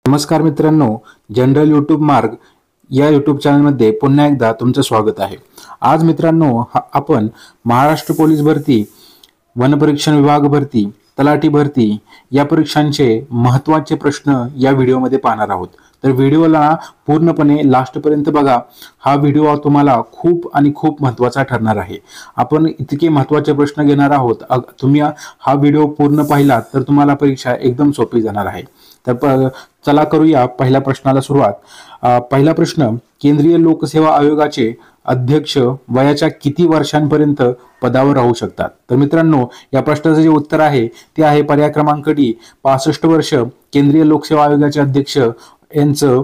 नमस्कार मित्रांनो, general YouTube मार्ग या यूट्यूब चॅनलमध्ये पुन्हा एकदा तुमचं स्वागत आहे। आज मित्रांनो आपण महाराष्ट्र पोलीस भरती, वनपरीक्षण विभाग भरती, तलाठी भरती या परीक्षांचे महत्त्वाचे प्रश्न या व्हिडिओमध्ये पाहणार आहोत। तर व्हिडिओला पूर्णपणे लास्ट पर्यंत बघा। हा व्हिडिओ तुम्हाला खूप महत्त्वाचा ठरणार आहे। आपण इतके महत्त्वाचे प्रश्न घेणार आहोत। तुम्ही हा व्हिडिओ पूर्ण पाहिलात तर तुम्हाला परीक्षा एकदम सोपी जाणार आहे। तर चला करूया पहिल्या प्रश्नाला सुरुवात। पहिला प्रश्न, केंद्रीय लोकसेवा आयोगाचे अध्यक्ष वयाच्या किती वर्षांपर्यंत पदावर राहू शकतात? तर मित्रांनो या प्रश्नाचे जे उत्तर आहे ते आहे पर्याय क्रमांक डी 65 वर्ष। केंद्रीय लोकसेवा आयोगाचे अध्यक्ष यांचं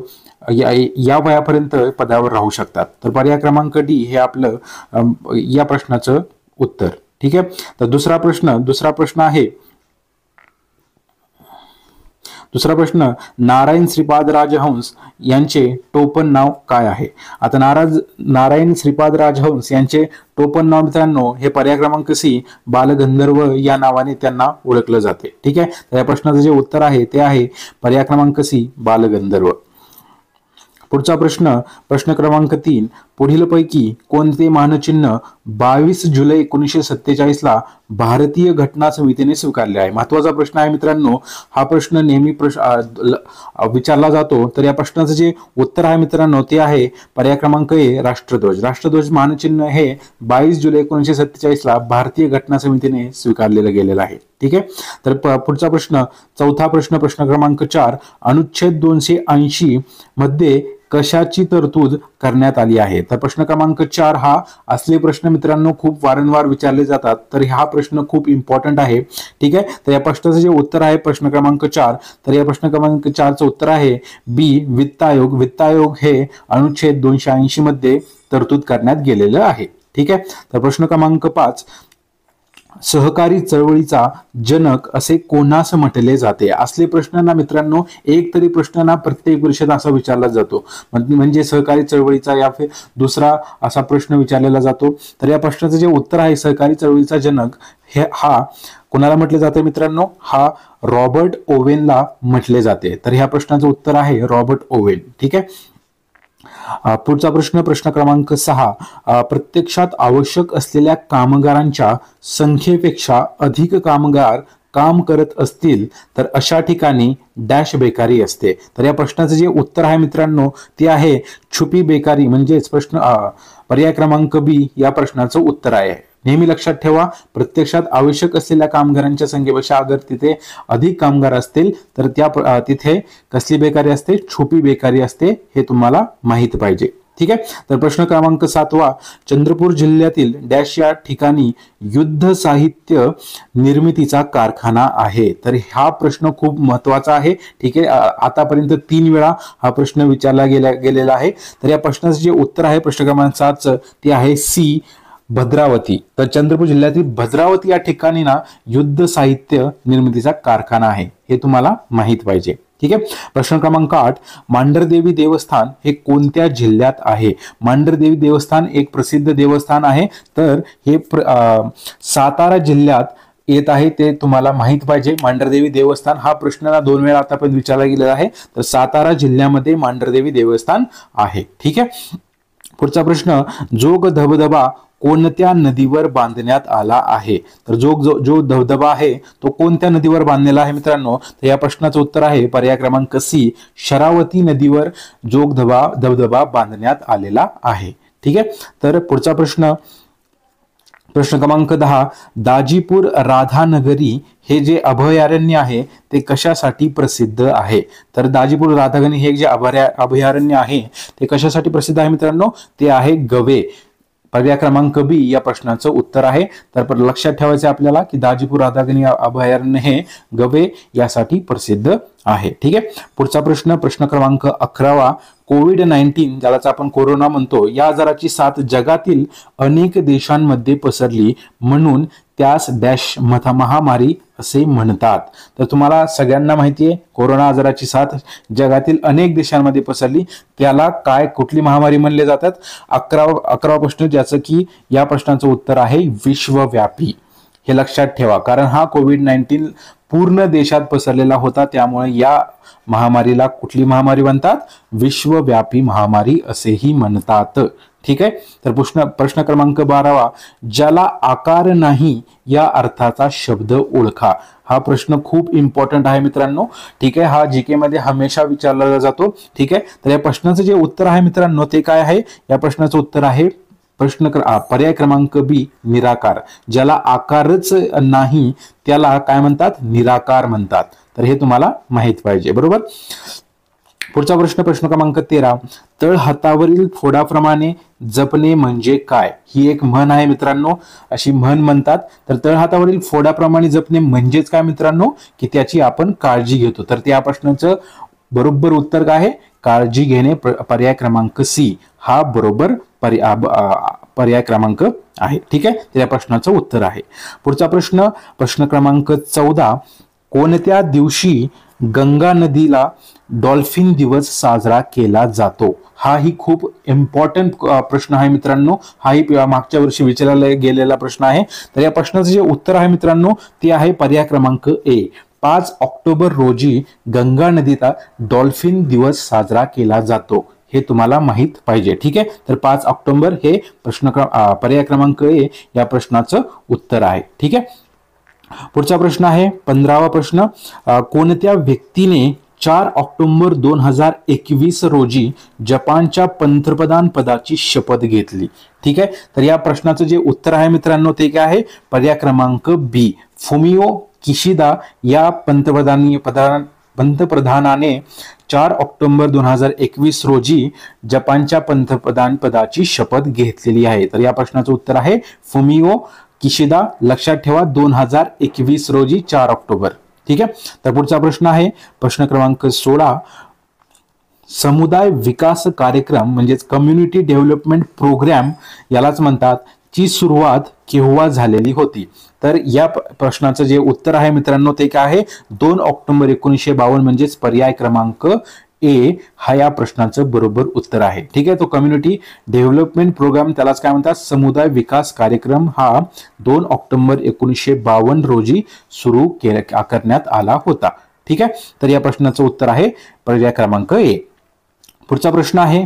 या वयापर्यंत पदावर राहू शकतात। तर पर्याय क्रमांक डी हे आपलं या प्रश्नाचं उत्तर। ठीक आहे। तर दुसरा प्रश्न आहे, नारायण श्रीपाद राजहंस यांचे टोपण नाव काय आहे? आता नारायण श्रीपाद राजहंस यांचे टोपण नाव मित्रांनो हे पर्याय क्रमांक सी बालगंधर्व या नावाने त्यांना ओळखलं जाते। ठीक आहे। तर या प्रश्नाचं जे उत्तर आहे ते आहे पर्याय क्रमांक सी बालगंधर्व। पुढचा प्रश्न क्रमांक 3, पुढीलपैकी कोणते मानचिन्ह 22 जुलै 1947 ला भारतीय घटना समितीने स्वीकारले आहे? महत्वाचा प्रश्न आहे मित्रांनो। हा प्रश्न नेहमी विचारला जातो। तर या प्रश्नाचं जे उत्तर आहे मित्रांनो ते आहे पर्याय क्रमांक ए राष्ट्रध्वज। राष्ट्रध्वज मानचिन्ह हे 22 जुलै 1947 ला भारतीय घटना समितीने स्वीकारलेलं गेलेलं आहे। ठीक आहे। तर पुढचा चौथा प्रश्न क्रमांक 4, अनुच्छेद 280 मध्ये कशाची तरतूद करण्यात आली आहे? तर प्रश्न क्रमांक 4 हा असले प्रश्न मित्रांनो खूप वारंवार विचारले जातात। तर हा प्रश्न खूप इम्पॉर्टंट आहे। ठीक आहे। तर या प्रश्नाचं जे उत्तर आहे प्रश्न क्रमांक 4, तर या प्रश्न क्रमांक 4 चं उत्तर आहे बी वित्त आयोग। वित्त आयोग हे अनुच्छेद 280 मध्ये तरतूद करण्यात गेलेलं आहे। ठीक आहे। तर प्रश्न क्रमांक 5, सहकारी चळवळीचा जनक असे कोणास म्हटले जाते? असले प्रश्न ना मित्रांनो एक तरी प्रश्न ना प्रत्येक परीक्षेत असा विचारला जातो, म्हणजे सहकारी चळवळीचा या फिर दुसरा असा प्रश्न विचारलेला जातो। तर या प्रश्नाचं जे उत्तर आहे सहकारी चळवळीचा जनक हा कोणाला म्हटले जाते मित्रांनो? हा रॉबर्ट ओवेनला म्हटले जाते। तर ह्या प्रश्नाचं उत्तर आहे रॉबर्ट ओवेन। ठीक आहे। पुढचा प्रश्न क्रमांक 6, प्रत्यक्षात आवश्यक असलेल्या कामगारांच्या संख्येपेक्षा अधिक कामगार काम करत असतील तर अशा ठिकाणी डॅश बेकारी असते। तर या प्रश्नाचं जे उत्तर आहे मित्रांनो ते आहे छुपी बेकारी, म्हणजेच पर्याय क्रमांक बी या प्रश्नाचं उत्तर आहे। नेहमी लक्षात ठेवा, प्रत्यक्षात आवश्यक असलेल्या कामगारांच्या संख्येपेक्षा अगर तिथे अधिक कामगार असतील तर तिथे कसली बेकारी असते? छुपी बेकारी असते। हे तुम्हाला माहित पाहिजे। ठीक आहे। तर प्रश्न क्रमांक 7, चंद्रपूर जिल्ह्यातील डॅश या ठिकाणी युद्ध साहित्य निर्मितीचा कारखाना आहे। तर हा प्रश्न खूप महत्वाचा आहे। ठीक आहे। आतापर्यंत 3 वेळा हा प्रश्न विचारला गेलेला आहे। तर या प्रश्नाचं जे उत्तर आहे प्रश्न क्रमांक 7 ते आहे सी भद्रावती। तर चंद्रपूर जिल्ह्यातील भद्रावती या ठिकाणी ना युद्ध साहित्य निर्मितीचा कारखाना आहे, हे तुम्हाला माहित पाहिजे। ठीक आहे। प्रश्न क्रमांक 8, मांढरदेवी देवस्थान हे कोणत्या जिल्ह्यात आहे? मांढरदेवी देवस्थान एक प्रसिद्ध देवस्थान आहे। तर हे सातारा जिल्ह्यात येत आहे, ते तुम्हाला माहित पाहिजे। मांढरदेवी देवस्थान हा प्रश्न 2 वेळा आतापर्यंत विचारला गेलेला आहे। तर सातारा जिल्ह्यामध्ये मांढरदेवी देवस्थान आहे। ठीक आहे। पुढचा प्रश्न, जोग धबधबा कोणत्या नदीवर बांधण्यात आला आहे? तर जो धबधबा आहे तो कोणत्या नदीवर बांधलेला आहे मित्रांनो? तर या प्रश्नाचं उत्तर आहे पर्याय क्रमांक सी शरावती नदीवर जोग धबधबा बांधण्यात आलेला आहे। ठीक आहे। तर पुढचा प्रश्न क्रमांक 10, दाजीपूर राधानगरी हे जे अभयारण्य आहे ते कशासाठी प्रसिद्ध आहे? तर दाजीपूर राधानगरी हे जे अभयारण्य आहे ते कशासाठी प्रसिद्ध आहे मित्रांनो? ते आहे गवे। पर्याय क्रमांक बी या प्रश्नाचं उत्तर आहे। तर लक्षात ठेवायचं आपल्याला की दाजीपूर राधानगरी अभयारण्य हे गवे यासाठी प्रसिद्ध आहे। ठीक आहे। पुढचा प्रश्न क्रमांक 11, कोविड-19 ज्याला आपण कोरोना म्हणतो या आजाराची साथ जगातील अनेक देशांमध्ये पसरली म्हणून त्यास डॅश महामारी असे म्हणतात। तर तुम्हाला सगळ्यांना माहिती आहे कोरोना आजाराची साथ जगातील अनेक देशांमध्ये पसरली, त्याला कुठली महामारी म्हणले जातात? 11वा प्रश्न ज्याचं की या प्रश्नाचं उत्तर आहे विश्वव्यापी। हे लक्षात ठेवा, कारण हा कोविड-19 पूर्ण देशात पसरलेला होता, त्यामुळे या महामारीला कुठली महामारी म्हणतात? विश्वव्यापी महामारी असेही म्हणतात. ठीक आहे. तर प्रश्न क्रमांक 12, ज्याला आकार नाही या अर्थाचा शब्द ओळखा. हा प्रश्न खूप इम्पॉर्टंट आहे मित्रांनो. ठीक आहे. हा जीके मध्ये हमेशा विचारला जातो. ठीक आहे. तर या प्रश्नाचं जे उत्तर आहे मित्रांनो ते काय आहे? या प्रश्नाचं उत्तर आहे पर्याय क्रमांक बी, निराकार. ज्याला आकारच नाही त्याला काय म्हणतात? निराकार म्हणतात. तर हे तुम्हाला माहित पाहिजे. बरोबर. पुढचा प्रश्न क्रमांक 13, तळ हातावरील फोडाप्रमाणे जपणे म्हणजे काय? ही एक म्हण आहे मित्रांनो, अशी म्हण म्हणतात. तर तळ हातावरील फोडाप्रमाणे जपणे म्हणजेच काय मित्रांनो? की त्याची आपण काळजी घेतो. तर त्या प्रश्नाचं बरोबर उत्तर काय आहे? काळजी घेणे. पर्याय क्रमांक सी हा बरोबर पर्याय क्रमांक आहे. ठीक आहे. त्या प्रश्नाचं उत्तर आहे. पुढचा प्रश्न क्रमांक 14, कोणत्या दिवशी गंगा नदीला डॉल्फिन दिवस साजरा केला जातो? हाही खूप इम्पॉर्टंट प्रश्न आहे मित्रांनो. हाही मागच्या वर्षी विचारला गेलेला प्रश्न आहे. तर या प्रश्नाचं जे उत्तर आहे मित्रांनो ते आहे पर्याय क्रमांक ए, 5 ऑक्टोबर रोजी गंगा नदीला डॉल्फिन दिवस साजरा केला जातो. हे तुम्हाला माहित पाहिजे. ठीक आहे. तर 5 ऑक्टोबर हे पर्याय क्रमांक ए या प्रश्नाचं उत्तर आहे. ठीक आहे. पुढचा प्रश्न आहे 15वा प्रश्न, कोणत्या व्यक्तीने 4 ऑक्टोबर 2021 रोजी जपानच्या पंतप्रधान पदाची शपथ घेतली? ठीक आहे. तर या प्रश्नाचं जे उत्तर आहे मित्रांनो ते काय आहे? पर्याय क्रमांक बी, फुमिओ किशिदा या पंतप्रधानाने 4 ऑक्टोबर 2021 रोजी जपानच्या पंतप्रधान पदाची शपथ घेतलेली आहे. तर या प्रश्नाचं उत्तर आहे फुमिओ किशिदा. लक्षात ठेवा 2021 रोजी 4 ऑक्टोबर. ठीक आहे. तर पुढचा प्रश्न आहे प्रश्न क्रमांक 16, समुदाय विकास कार्यक्रम म्हणजेच कम्युनिटी डेव्हलपमेंट प्रोग्राम यालाच म्हणतात, ची सुरुवात केव्हा झालेली होती? तर या प्रश्नाचं जे उत्तर आहे मित्रांनो ते काय आहे? 2 ऑक्टोबर 1952 म्हणजेच पर्याय क्रमांक ए हा या प्रश्नाचं बरोबर उत्तर आहे. ठीक आहे. तो कम्युनिटी डेव्हलपमेंट प्रोग्राम त्यालाच काय म्हणतात? समुदाय विकास कार्यक्रम हा 2 ऑक्टोबर 1952 रोजी सुरू करण्यात आला होता. ठीक आहे. तर या प्रश्नाचं उत्तर आहे पर्याय क्रमांक ए. पुढचा प्रश्न आहे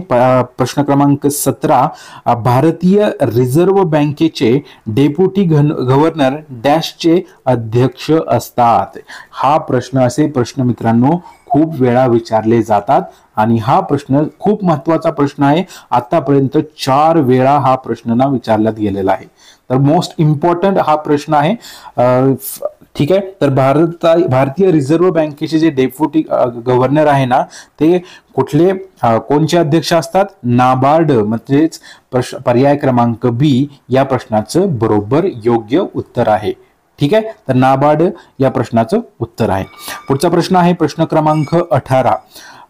प्रश्न क्रमांक 17, भारतीय रिझर्व्ह बँकेचे डेप्युटी गव्हर्नर डॅशचे अध्यक्ष असतात. हा प्रश्न असे प्रश्न मित्रांनो खूप वेळा विचारले जातात आणि हा प्रश्न खूप महत्वाचा प्रश्न आहे. आतापर्यंत 4 वेळा हा प्रश्न विचारला गेलेला आहे. तर मोस्ट इम्पॉर्टंट हा प्रश्न आहे. ठीक आहे. तर भारतीय रिझर्व्ह बँकेचे जे डेप्युटी गव्हर्नर आहे ना ते कोणचे अध्यक्ष असतात? नाबार्ड. म्हणजेच पर्याय क्रमांक बी या प्रश्नाचं बरोबर योग्य उत्तर आहे. ठीक आहे. तर नाबार्ड या प्रश्नाचं उत्तर आहे. पुढचा प्रश्न आहे प्रश्न क्रमांक 18,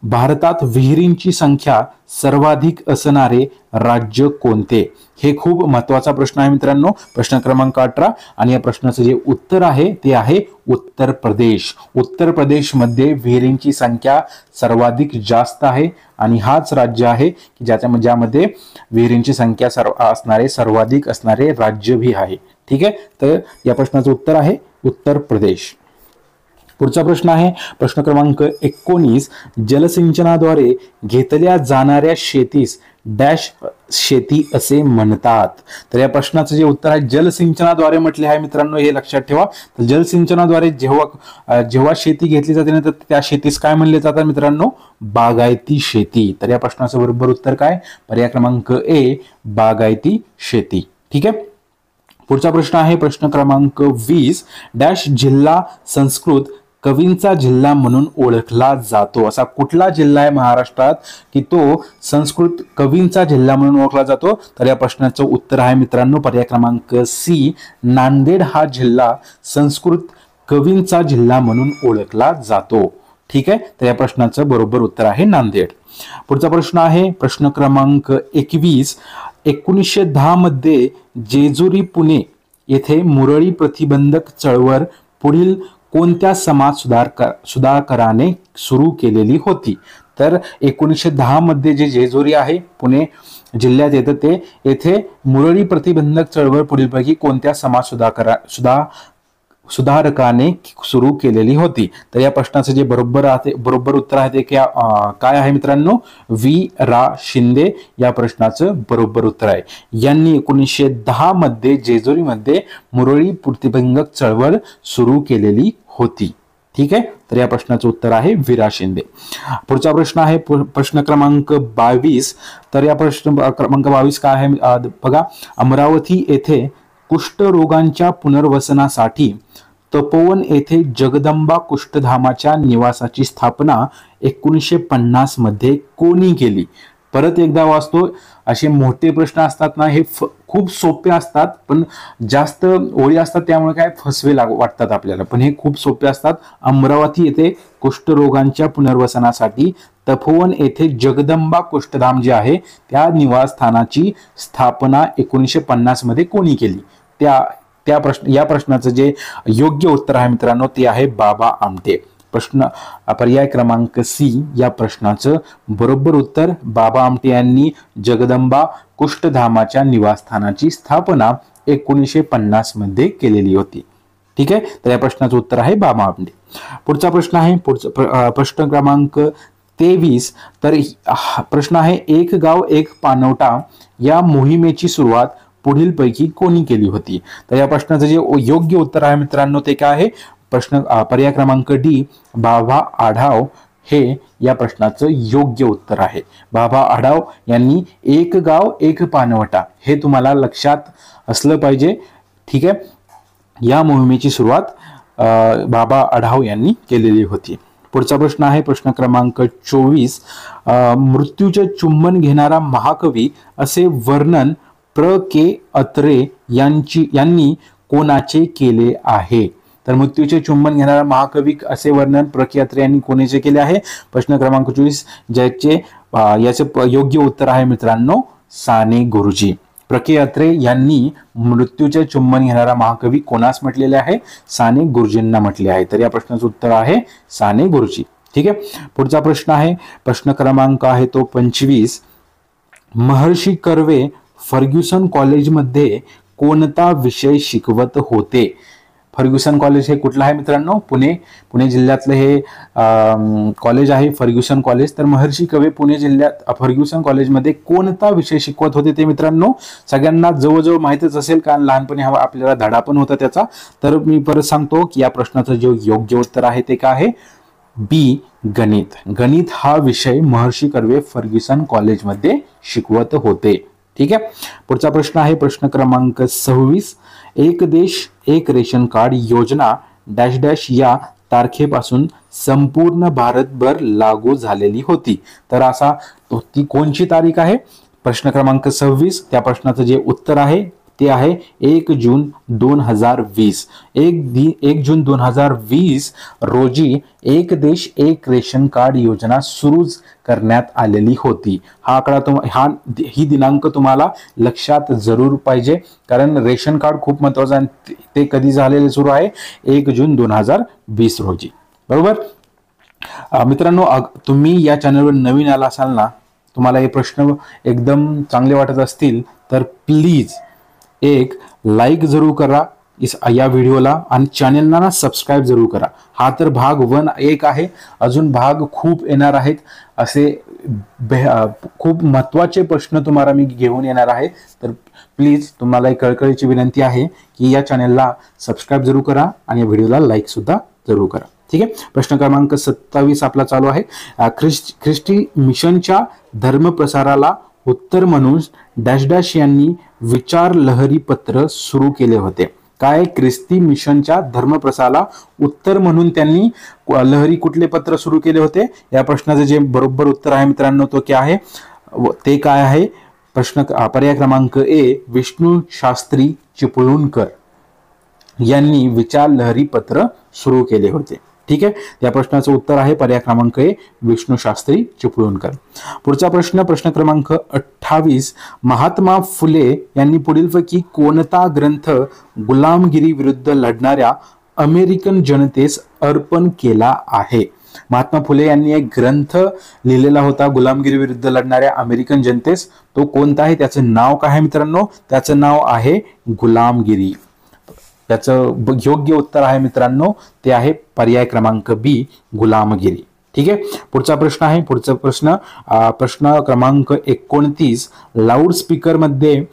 भारतात विहिरींची संख्या सर्वाधिक असणारे राज्य कोणते? हे खूप महत्वाचा प्रश्न आहे मित्रांनो. प्रश्न क्रमांक 18 आणि या प्रश्नाचं जे उत्तर आहे ते आहे उत्तर प्रदेश. उत्तर प्रदेशमध्ये विहिरींची संख्या सर्वाधिक जास्त आहे आणि हाच राज्य आहे की ज्यामध्ये विहिरींची संख्या सर्वाधिक असणारे राज्य भी आहे. ठीक आहे. तर या प्रश्नाचं उत्तर आहे उत्तर प्रदेश. पुढचा प्रश्न आहे प्रश्न क्रमांक 19, जलसिंचनाद्वारे घेतल्या जाणाऱ्या शेतीस डॅश शेती असे म्हणतात? तर या प्रश्नाचं जे उत्तर आहे जलसिंचनाद्वारे म्हटले आहे मित्रांनो, हे लक्षात ठेवा. तर जलसिंचनाद्वारे जेव्हा शेती घेतली जाते ना तर त्या शेतीस काय म्हणले जातात मित्रांनो? बागायती शेती. तर या प्रश्नाचं बरोबर उत्तर काय? पर्याय क्रमांक ए, बागायती शेती. ठीक आहे. पुढचा प्रश्न आहे प्रश्न क्रमांक 20, डॅश जिल्हा संस्कृत कवींचा जिल्हा म्हणून ओळखला जातो? असा कुठला जिल्हा आहे महाराष्ट्रात की तो संस्कृत कवींचा जिल्हा म्हणून ओळखला जातो? तर या प्रश्नाचं उत्तर आहे मित्रांनो पर्याय क्रमांक सी, नांदेड हा जिल्हा संस्कृत कवींचा जिल्हा म्हणून ओळखला जातो. ठीक आहे. तर या प्रश्नाचं बरोबर उत्तर आहे नांदेड. पुढचा प्रश्न आहे प्रश्न क्रमांक 21, 1910 मध्ये जेजुरी पुणे येथे मुरळी प्रतिबंधक चळवळ पुढील कोणत्या समाज सुधारकाराने सुरू केलेली होती? तर 1910 मध्ये जे जेजुरी आहे पुणे जिल्ह्यात येतं ते येथे मुरळी प्रतिबंधक चळवळ पुढीलपैकी कोणत्या समाज सुधारकाने सुरू केलेली होती? तर या प्रश्नाचं जे बरोबर उत्तर आहे ते काय आहे मित्रांनो? वी रा शिंदे या प्रश्नाचं बरोबर उत्तर आहे. यांनी 1910 मध्ये जेजुरीमध्ये मुरळी प्रतिबंधक चळवळ सुरू केलेली होती. ठीक आहे, तर या प्रश्नाचं उत्तर आहे वीरा शिंदे. पुढचा प्रश्न आहे प्रश्न क्रमांक 22. तर या प्रश्न क्रमांक 22 काय आहे बघा. अमरावती येथे कुष्ठरोगांच्या पुनर्वसनासाठी तपोवन येथे जगदंबा कुष्ठधामाच्या निवासाची स्थापना 1950 मध्ये कोणी केली? परत एकदा वाचतो. असे मोठे प्रश्न असतात ना, हे खूप सोपे असतात, पण जास्त ओळी असतात त्यामुळे काय फसवे वाटतात आपल्याला, पण हे खूप सोपे असतात. अमरावती येथे कुष्ठरोगांच्या पुनर्वसनासाठी तपोवन येथे जगदंबा कुष्ठधाम जे आहे त्या निवासस्थानाची स्थापना 1950 मध्ये कोणी केली? या प्रश्नाचं जे योग्य उत्तर आहे मित्रांनो ते आहे बाबा आमटे. पर्याय क्रमांक सी या प्रश्नाचं बरोबर उत्तर बाबा आमटे यांनी जगदंबा कुष्ठधामाच्या निवासस्थानाची स्थापना 1950 मध्ये केलेली होती. ठीक आहे, तर या प्रश्नाचं उत्तर आहे बाबा आमटे. पुढचा प्रश्न आहे प्रश्न क्रमांक 23. तर प्रश्न आहे एक गाव एक पाणवठा या मोहिमेची सुरुवात पुढीलपैकी कोणी केली होती? तर या प्रश्नाचं जे योग्य उत्तर आहे मित्रांनो ते काय आहे? पर्याय क्रमांक डी बाबा आढाव हे या प्रश्नाचं योग्य उत्तर आहे. बाबा आढाव यांनी एक गाव एक पाणवठा हे तुम्हाला लक्षात असलं पाहिजे. ठीक आहे, या मोहिमेची सुरुवात बाबा आढाव यांनी केलेली होती. पुढचा प्रश्न आहे प्रश्न क्रमांक 24. मृत्यूचे चुंबन घेणारा महाकवी असे वर्णन प्र के अत्रे यांनी कोणाचे केले आहे? तर मृत्यूचे चुंबन घेणारा महाकवी असे वर्णन प्र के अत्रे यांनी कोणाचे केले आहे? प्रश्न क्रमांक 24 याचे योग्य उत्तर आहे मित्रांनो साने गुरुजी. प्र के अत्रे यांनी मृत्यूचे चुंबन घेणारा महाकवी कोणास म्हटलेले आहे? साने गुरुजींना म्हटले आहे. तर या प्रश्नाचं उत्तर आहे साने गुरुजी. ठीक आहे, पुढचा प्रश्न आहे प्रश्न क्रमांक आहे तो 25. महर्षी कर्वे फर्ग्युसन कॉलेजमध्ये कोणता विषय शिकवत होते? फर्ग्युसन कॉलेज हे कुठलं आहे मित्रांनो? पुणे जिल्ह्यातलं हे कॉलेज आहे फर्ग्युसन कॉलेज. तर महर्षी कर्वे पुणे जिल्ह्यात फर्ग्युसन कॉलेजमध्ये कोणता विषय शिकवत होते ते मित्रांनो सगळ्यांना जवळजवळ माहितच असेल, कारण लहानपणी हा आपल्याला धडा पण होता त्याचा. तर मी परत सांगतो की या प्रश्नाचं जे योग्य उत्तर आहे ते काय आहे? बी गणित. गणित हा विषय महर्षी कर्वे फर्ग्युसन कॉलेजमध्ये शिकवत होते. ठीक आहे, पुढचा प्रश्न आहे प्रश्न क्रमांक 26. एक देश एक रेशन कार्ड योजना डॅश डॅश या तारखेपासून संपूर्ण भारतभर लागू झालेली होती. तर असा ती कोणची तारीख आहे? प्रश्न क्रमांक 26 त्या प्रश्नाचं जे उत्तर आहे ते आहे 1 जून 2020. 1 जून 2020 रोजी एक देश एक रेशन कार्ड योजना सुरू करण्यात आलेली होती. हा आकडा ही दिनांक तुम्हाला लक्षात जरूर पाहिजे, कारण रेशन कार्ड खूप महत्वाचं आहे. ते कधी झालेले सुरू आहे? 1 जून 2020 रोजी. बरोबर मित्रांनो, तुम्ही या चॅनलवर नवीन आला असाल ना, तुम्हाला हे प्रश्न एकदम चांगले वाटत असतील तर प्लीज एक लाईक जरूर करा या व्हिडिओला आणि चॅनलला ना सबस्क्राईब जरूर करा. हा तर भाग 1 आहे, अजून भाग खूप येणार आहेत. असे खूप महत्वाचे प्रश्न तुम्हाला मी घेऊन येणार आहे. तर प्लीज तुम्हाला एक कळकळीची विनंती आहे की या चॅनलला सबस्क्राईब जरूर करा आणि या व्हिडिओला लाईक सुद्धा जरूर करा. ठीक आहे, प्रश्न क्रमांक 27 आपला चालू आहे. ख्रिस्ती मिशनच्या धर्मप्रसाराला उत्तर म्हणून डॅश डॅश यांनी विचार लहरी पत्र सुरू केले होते. काय? ख्रिस्ती मिशनच्या धर्मप्रसाराला उत्तर म्हणून त्यांनी लहरी कुठले पत्र सुरू केले होते? या प्रश्नाचं जे बरोबर उत्तर आहे मित्रांनो तो काय आहे? ते काय आहे? पर्याय क्रमांक ए विष्णू शास्त्री चिपळूणकर यांनी विचार लहरी पत्र सुरू केले होते. ठीक आहे, त्या प्रश्नाचं उत्तर आहे पर्याय क्रमांक ए विष्णू शास्त्री चिपळूणकर. पुढचा प्रश्न क्रमांक 28. महात्मा फुले यांनी पुढीलपैकी कोणता ग्रंथ गुलामगिरी विरुद्ध लढणाऱ्या अमेरिकन जनतेस अर्पण केला आहे? महात्मा फुले यांनी एक ग्रंथ लिहिलेला होता गुलामगिरी विरुद्ध लढणाऱ्या अमेरिकन जनतेस. तो कोणता आहे? त्याचं नाव काय आहे मित्रांनो? त्याचं नाव आहे गुलामगिरी. याचं योग्य उत्तर आहे मित्रांनो ते आहे पर्याय क्रमांक बी, गुलामगिरी. ठीक आहे. पुढचा प्रश्न आहे. पुढचा प्रश्न क्रमांक 29. लाऊडस्पीकर मध्ये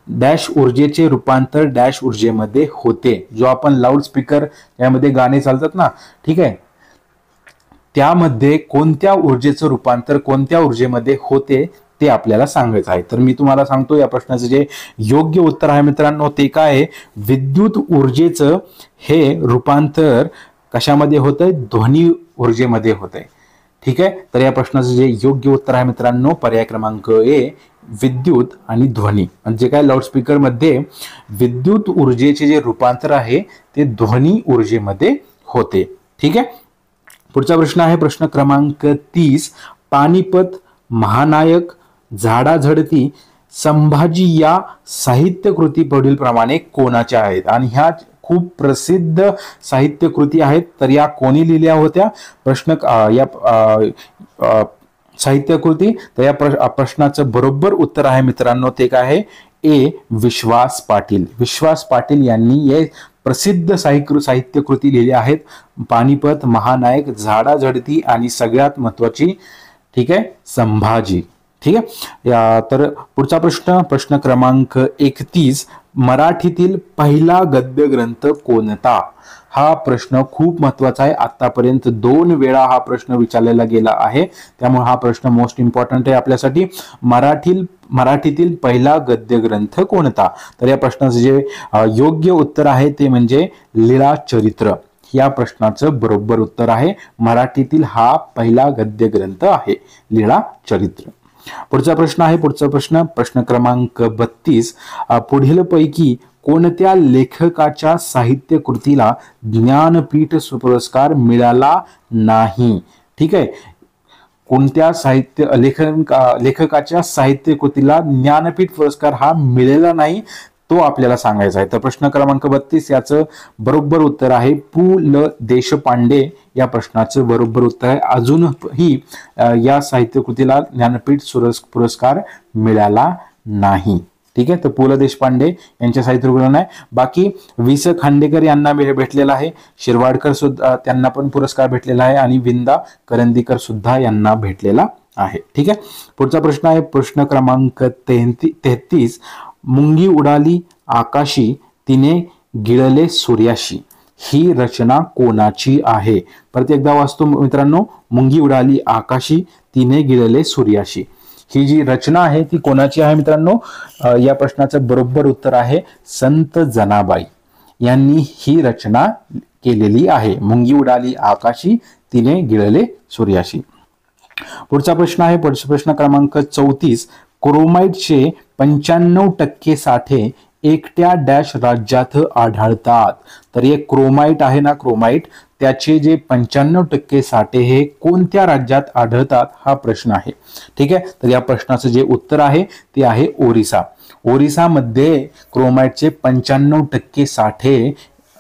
डॅश ऊर्जेचे रूपांतर डॅश ऊर्जेमध्ये होते. जो आपण लाऊडस्पीकर यामध्ये गाणे चालतात ना, ठीक आहे, त्यामध्ये कोणत्या ऊर्जेचं रूपांतर कोणत्या ऊर्जेमध्ये होते ते आपल्याला सांगायचं आहे. तर मी तुम्हाला सांगतो या प्रश्नाचं जे योग्य उत्तर आहे मित्रांनो ते काय आहे, विद्युत ऊर्जेचं हे रूपांतर कशामध्ये होतंय, ध्वनी ऊर्जेमध्ये होतंय. ठीक आहे. तर या प्रश्नाचं जे योग्य उत्तर आहे मित्रांनो पर्याय क्रमांक ए, विद्युत आणि ध्वनी. म्हणजे काय, लाऊडस्पीकर मध्ये विद्युत ऊर्जेचे जे रूपांतर आहे ते ध्वनी ऊर्जेमध्ये होते. ठीक आहे. पुढचा प्रश्न आहे प्रश्न क्रमांक 30. पानिपत, महानायक, झाडाझडती, संभाजी या साहित्य कृती पुढील प्रमाणे कोणाच्या आहेत. आणि ह्या खूप प्रसिद्ध साहित्य कृती आहेत. तर या कोणी लिहिल्या होत्या प्रश्न या साहित्य कृती. तर या प्रश्नाचं बरोबर उत्तर आहे मित्रांनो ते काय आहे, ए, विश्वास पाटील. विश्वास पाटील यांनी हे प्रसिद्ध साहित्य कृती लिहिल्या आहेत. पानिपत, महानायक, झाडाझडती आणि सगळ्यात महत्वाची, ठीक आहे, संभाजी. ठीक आहे. तर पुढचा प्रश्न क्रमांक 31. मराठीतील पहिला गद्य ग्रंथ कोणता. हा प्रश्न खूप महत्वाचा आहे. आतापर्यंत 2 वेळा हा प्रश्न विचारलेला गेला आहे, त्यामुळे हा प्रश्न मोस्ट इम्पॉर्टंट आहे आपल्यासाठी. मराठीतील पहिला गद्य ग्रंथ कोणता. तर या प्रश्नाचं जे योग्य उत्तर आहे ते म्हणजे लीळा चरित्र. या प्रश्नाचं बरोबर उत्तर आहे, मराठीतील हा पहिला गद्य ग्रंथ आहे लीळा चरित्र. पुढचा प्रश्न आहे. प्रश्न क्रमांक 32. पुढीलपैकी कोणत्या लेखकाच्या साहित्य कृतीला ज्ञानपीठ पुरस्कार मिळाला नाही. ठीक आहे. कोणत्या लेखकाच्या साहित्य कृतीला ज्ञानपीठ पुरस्कार हा मिळाला नाही तो आपल्याला सांगायचा आहे. तर प्रश्न क्रमांक 32 याचं बरोबर उत्तर आहे पु ल देशपांडे. या प्रश्नाचं बरोबर उत्तर आहे. अजूनही या साहित्य कृतीला ज्ञानपीठ पुरस्कार मिळाला नाही. ठीक आहे. तर पु ल देशपांडे यांच्या साहित्य कृतीला नाही. बाकी वि स खांडेकर यांना भेटलेला आहे, शिरवाडकर सुद्धा त्यांना पण पुरस्कार भेटलेला आहे आणि विंदा करंदीकर सुद्धा यांना भेटलेला आहे. ठीक आहे. पुढचा प्रश्न आहे प्रश्न क्रमांक 33. मुंगी उडाली आकाशी, तिने गिळले सूर्याशी. ही रचना कोणाची आहे. परत एकदा वाचतो मित्रांनो. मुंगी उडाली आकाशी, तिने गिळले सूर्याशी. ही जी रचना आहे ती कोणाची आहे मित्रांनो. या प्रश्नाचं बरोबर उत्तर आहे संत जनाबाई यांनी ही रचना केलेली आहे. मुंगी उडाली आकाशी, तिने गिळले सूर्याशी. पुढचा प्रश्न आहे प्रश्न क्रमांक 34. क्रोमाइटचे 95% साठे एकट्या डॅश राज्यात आढळतात. तर हे क्रोमाइट आहे ना, क्रोमाइट त्याचे जे 95% साठे हे कोणत्या राज्यात आढळतात हा प्रश्न आहे. ठीक आहे. तर या प्रश्नाचं जे उत्तर आहे ते आहे ओरिसा. ओरिसामध्ये क्रोमाइटचे 95% साठे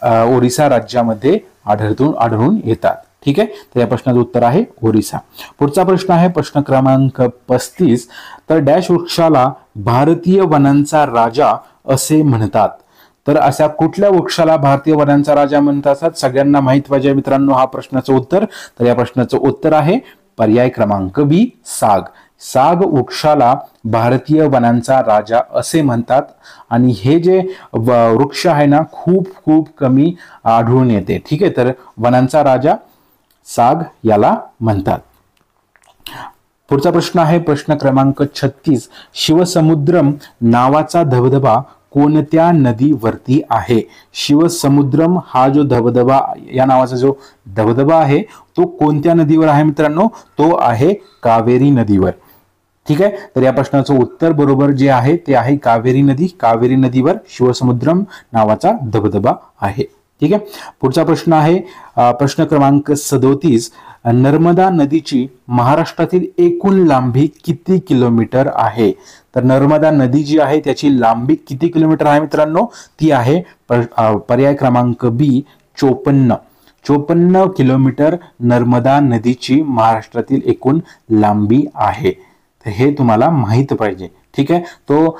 ओरिसा राज्यामध्ये आढळून येतात. ठीक आहे. तर या प्रश्नाचं उत्तर आहे ओरिसा. पुढचा प्रश्न आहे प्रश्न क्रमांक 35. तर डॅश वृक्षाला भारतीय वनांचा राजा असे म्हणतात. तर अशा कुठल्या वृक्षाला भारतीय वनांचा राजा म्हणतात सगळ्यांना माहित पाहिजे मित्रांनो हा प्रश्नाचं उत्तर. तर या प्रश्नाचं उत्तर आहे पर्याय क्रमांक बी, साग. साग वृक्षाला भारतीय वनांचा राजा असे म्हणतात. आणि हे जे वृक्ष आहे ना खूप कमी आढळून येते. ठीक आहे. तर वनांचा राजा साग याला म्हणतात. पुढचा प्रश्न आहे प्रश्न क्रमांक 36. शिवसमुद्रम नावाचा धबधबा कोणत्या नदीवरती आहे. शिवसमुद्रम हा जो धबधबा या नावाचा जो धबधबा आहे तो कोणत्या नदीवर आहे मित्रांनो. तो आहे कावेरी नदीवर. ठीक आहे. तर या प्रश्नाचं उत्तर बरोबर जे आहे ते आहे कावेरी नदी. कावेरी नदीवर शिवसमुद्रम नावाचा धबधबा आहे. ठीक आहे. पुढचा प्रश्न आहे प्रश्न क्रमांक 37. नर्मदा नदीची महाराष्ट्रातील एकूण लांबी किती किलोमीटर आहे. तर नर्मदा नदी जी आहे त्याची लांबी किती किलोमीटर आहे मित्रांनो. ती आहे पर्याय क्रमांक बी, 54 किलोमीटर नर्मदा नदीची महाराष्ट्रातील एकूण लांबी आहे. तर हे तुम्हाला माहित पाहिजे. ठीक आहे. तो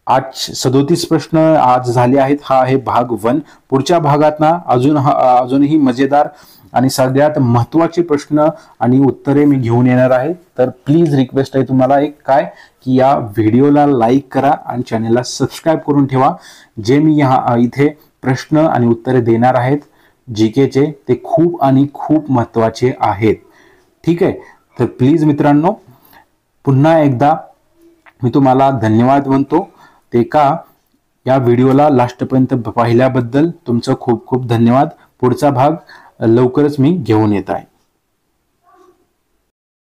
आज 37 प्रश्न आज झाले आहेत. हा आहे भाग 1. पुढच्या भागात ना अजूनही मजेदार आणि सगळ्यात महत्त्वाचे प्रश्न आणि उत्तरे मी घेऊन येणार आहे. तर प्लीज रिक्वेस्ट आहे तुम्हाला एक काय की या व्हिडिओला लाईक करा आणि चॅनलला सबस्क्राईब करून ठेवा. जे मी इथे प्रश्न आणि उत्तरे देणार आहेत जीकेचे ते खूप आणि खूप महत्त्वाचे आहेत. ठीक आहे. तर प्लीज मित्रांनो पुन्हा एकदा मी तुम्हाला धन्यवाद म्हणतो. ते का या व्हिडिओला लास्टपर्यंत पाहिल्याबद्दल तुमचं खूप खूप धन्यवाद. पुढचा भाग लवकरच मी घेऊन येत आहे.